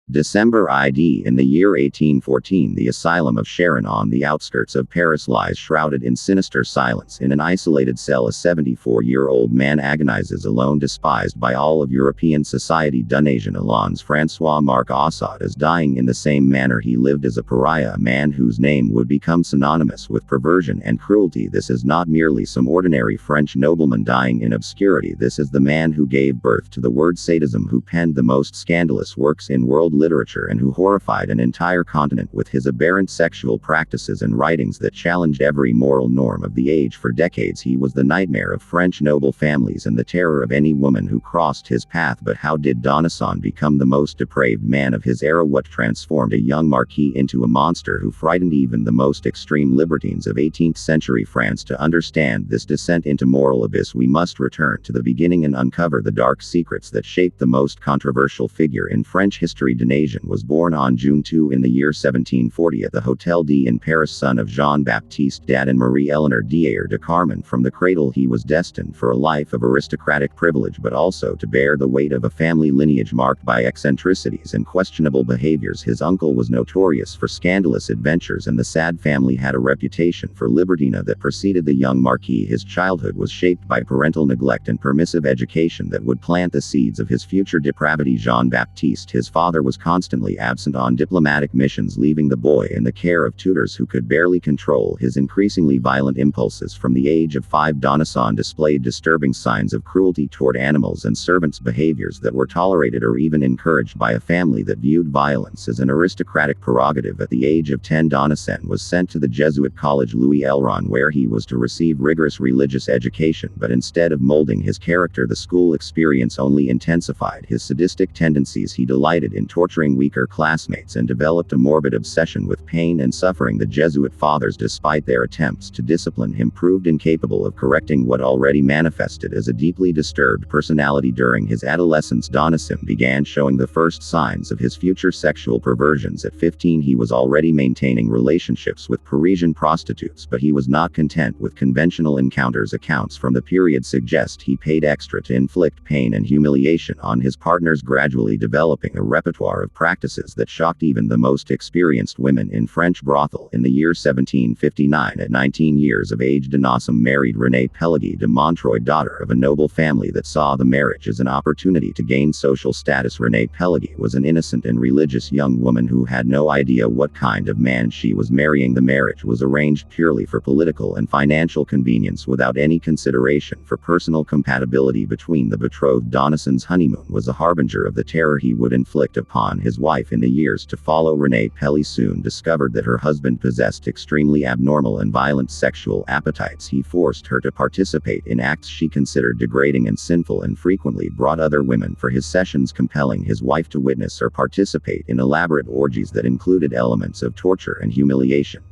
December ID. In the year 1814, the Asylum of Sharon on the outskirts of Paris lies shrouded in sinister silence. In an isolated cell, a 74-year-old man agonizes alone, despised by all of European society. Donation Alon's Francois-Marc Assad is dying in the same manner he lived as a pariah, a man whose name would become synonymous with perversion and cruelty. This is not merely some ordinary French nobleman dying in obscurity. This is the man who gave birth to the word sadism, who penned the most scandalous works in world literature, and who horrified an entire continent with his aberrant sexual practices and writings that challenged every moral norm of the age. For decades he was the nightmare of French noble families and the terror of any woman who crossed his path. But how did Donasson become the most depraved man of his era? What transformed a young marquis into a monster who frightened even the most extreme libertines of 18th century France? To understand this descent into moral abyss, we must return to the beginning and uncover the dark secrets that shaped the most controversial figure in French history. Donation was born on June 2 in the year 1740 at the Hôtel D in Paris, son of Jean-Baptiste Dade and Marie-Eleanor Dier de Carmen. From the cradle he was destined for a life of aristocratic privilege, but also to bear the weight of a family lineage marked by eccentricities and questionable behaviors. His uncle was notorious for scandalous adventures, and the Sade family had a reputation for libertina that preceded the young marquis. His childhood was shaped by parental neglect and permissive education that would plant the seeds of his future depravity. Jean-Baptiste, his father, was constantly absent on diplomatic missions, leaving the boy in the care of tutors who could barely control his increasingly violent impulses. From the age of 5, Donasson displayed disturbing signs of cruelty toward animals and servants, behaviors that were tolerated or even encouraged by a family that viewed violence as an aristocratic prerogative. At the age of 10, Donasson was sent to the Jesuit college Louis Elron, where he was to receive rigorous religious education, but instead of molding his character, the school experience only intensified his sadistic tendencies. He delighted in torturing weaker classmates and developed a morbid obsession with pain and suffering. The Jesuit fathers, despite their attempts to discipline him, proved incapable of correcting what already manifested as a deeply disturbed personality. During his adolescence, Donasson began showing the first signs of his future sexual perversions. At 15, he was already maintaining relationships with Parisian prostitutes, but he was not content with conventional encounters. Accounts from the period suggest he paid extra to inflict pain and humiliation on his partners, gradually developing a repertoire of practices that shocked even the most experienced women in French brothel. In the year 1759, at 19 years of age, Donasson married Renée Pelagie de Montreuil, daughter of a noble family that saw the marriage as an opportunity to gain social status. Renée Pelagie was an innocent and religious young woman who had no idea what kind of man she was marrying. The marriage was arranged purely for political and financial convenience, without any consideration for personal compatibility between the betrothed. Donasson's honeymoon was a harbinger of the terror he would inflict upon his wife in the years to follow. Renée Pelagie soon discovered that her husband possessed extremely abnormal and violent sexual appetites. He forced her to participate in acts she considered degrading and sinful, and frequently brought other women for his sessions, compelling his wife to witness or participate in elaborate orgies that included elements of torture and humiliation.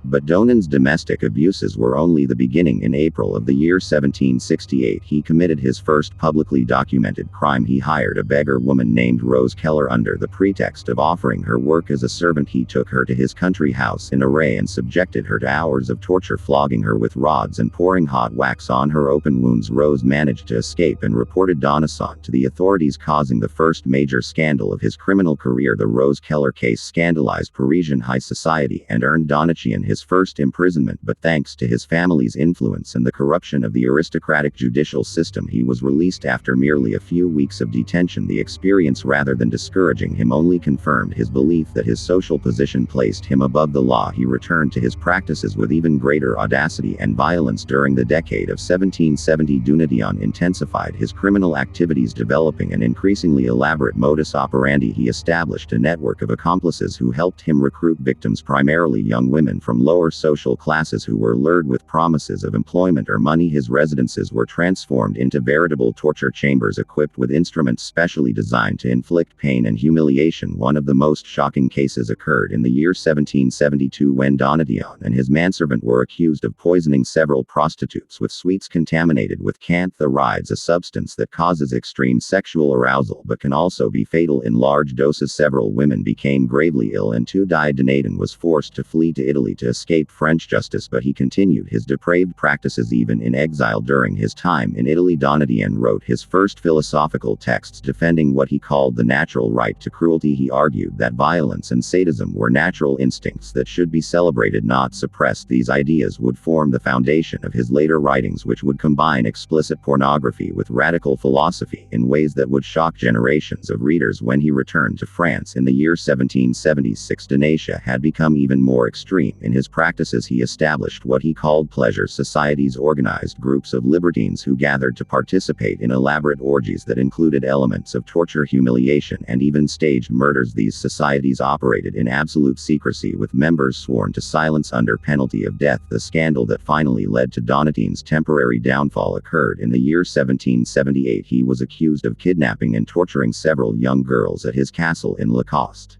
But Donan's domestic abuses were only the beginning. In April of the year 1768, he committed his first publicly documented crime. He hired a beggar woman named Rose Keller under the pretext of offering her work as a servant. He took her to his country house in Array and subjected her to hours of torture, flogging her with rods and pouring hot wax on her open wounds. Rose managed to escape and reported Donasson to the authorities, causing the first major scandal of his criminal career. The Rose Keller case scandalized Parisian high society and earned Donasson his first imprisonment, but thanks to his family's influence and the corruption of the aristocratic judicial system, he was released after merely a few weeks of detention. The experience, rather than discouraging him, only confirmed his belief that his social position placed him above the law. He returned to his practices with even greater audacity and violence. During the decade of 1770, Donation intensified his criminal activities, developing an increasingly elaborate modus operandi. He established a network of accomplices who helped him recruit victims, primarily young women from lower social classes who were lured with promises of employment or money. His residences were transformed into veritable torture chambers equipped with instruments specially designed to inflict pain and humiliation. One of the most shocking cases occurred in the year 1772 when Donation and his manservant were accused of poisoning several prostitutes with sweets contaminated with cantharides, a substance that causes extreme sexual arousal but can also be fatal in large doses. Several women became gravely ill and 2 died. Donation was forced to flee to Italy to to escape French justice, but he continued his depraved practices even in exile. During his time in Italy, Donatien wrote his first philosophical texts defending what he called the natural right to cruelty. He argued that violence and sadism were natural instincts that should be celebrated, not suppressed. These ideas would form the foundation of his later writings, which would combine explicit pornography with radical philosophy in ways that would shock generations of readers. When he returned to France in the year 1776, Donatien had become even more extreme in his practices. He established what he called pleasure societies, organized groups of libertines who gathered to participate in elaborate orgies that included elements of torture, humiliation, and even staged murders. These societies operated in absolute secrecy, with members sworn to silence under penalty of death. The scandal that finally led to Donatien's temporary downfall occurred in the year 1778. He was accused of kidnapping and torturing several young girls at his castle in Lacoste,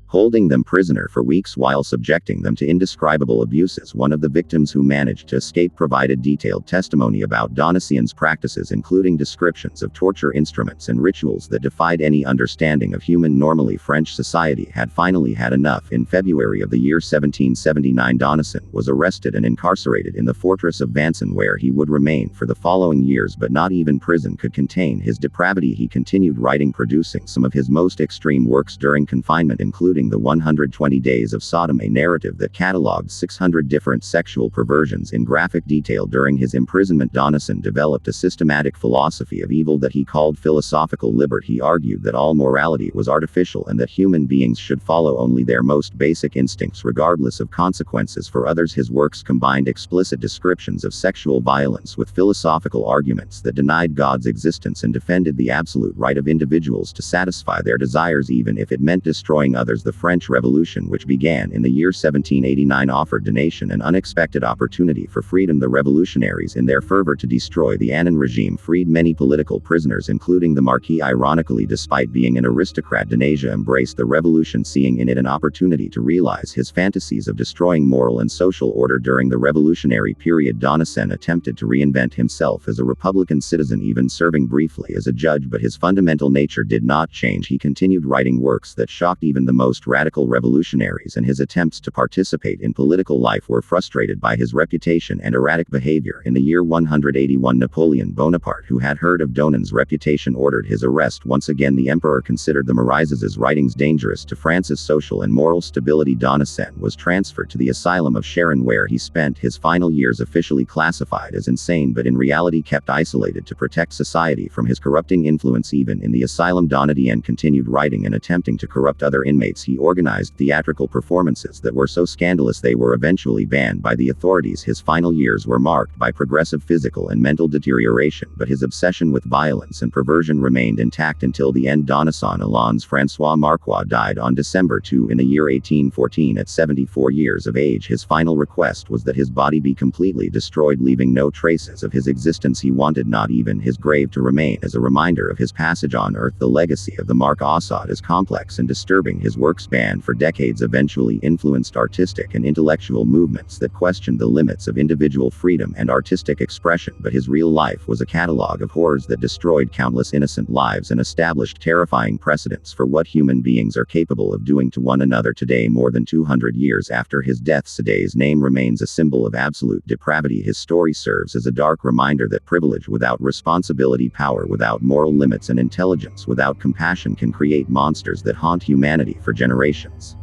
holding them prisoner for weeks while subjecting them to indescribable abuses. One of the victims, who managed to escape, provided detailed testimony about Donatien's practices, including descriptions of torture instruments and rituals that defied any understanding of human normally. French society had finally had enough. In February of the year 1779, Donatien was arrested and incarcerated in the fortress of Vincennes, where he would remain for the following years. But not even prison could contain his depravity. He continued writing, producing some of his most extreme works during confinement, including the 120 Days of Sodom, a narrative that catalogued 600 different sexual perversions in graphic detail. During his imprisonment, Donatien developed a systematic philosophy of evil that he called philosophical liberty. He argued that all morality was artificial and that human beings should follow only their most basic instincts, regardless of consequences for others. His works combined explicit descriptions of sexual violence with philosophical arguments that denied God's existence and defended the absolute right of individuals to satisfy their desires, even if it meant destroying others. The French Revolution, which began in the year 1789, offered Donatien an unexpected opportunity for freedom. The revolutionaries, in their fervor to destroy the Annan regime, freed many political prisoners, including the Marquis. Ironically, despite being an aristocrat, Donatien embraced the revolution, seeing in it an opportunity to realize his fantasies of destroying moral and social order. During the revolutionary period, Donatien attempted to reinvent himself as a Republican citizen, even serving briefly as a judge, but his fundamental nature did not change. He continued writing works that shocked even the most radical revolutionaries, and his attempts to participate in political life were frustrated by his reputation and erratic behavior. In the year 181, Napoleon Bonaparte, who had heard of Donatien's reputation, ordered his arrest. Once again, the emperor considered the Marais' writings dangerous to France's social and moral stability. Donatien was transferred to the Asylum of Sharon, where he spent his final years, officially classified as insane but in reality kept isolated to protect society from his corrupting influence. Even in the asylum, Donatien continued writing and attempting to corrupt other inmates. He organized theatrical performances that were so scandalous they were eventually banned by the authorities. His final years were marked by progressive physical and mental deterioration, but his obsession with violence and perversion remained intact until the end. Donatien Alon's François Marquis died on December 2 in the year 1814 at 74 years of age. His final request was that his body be completely destroyed, leaving no traces of his existence. He wanted not even his grave to remain as a reminder of his passage on earth. The legacy of the Marquis de Sade is complex and disturbing. His works, banned for decades, eventually influenced artistic and intellectual movements that questioned the limits of individual freedom and artistic expression, but his real life was a catalogue of horrors that destroyed countless innocent lives and established terrifying precedents for what human beings are capable of doing to one another. Today, more than 200 years after his death, Sade's name remains a symbol of absolute depravity. His story serves as a dark reminder that privilege without responsibility, power without moral limits, and intelligence without compassion can create monsters that haunt humanity for generations.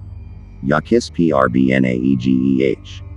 Yakis Prbnaegeh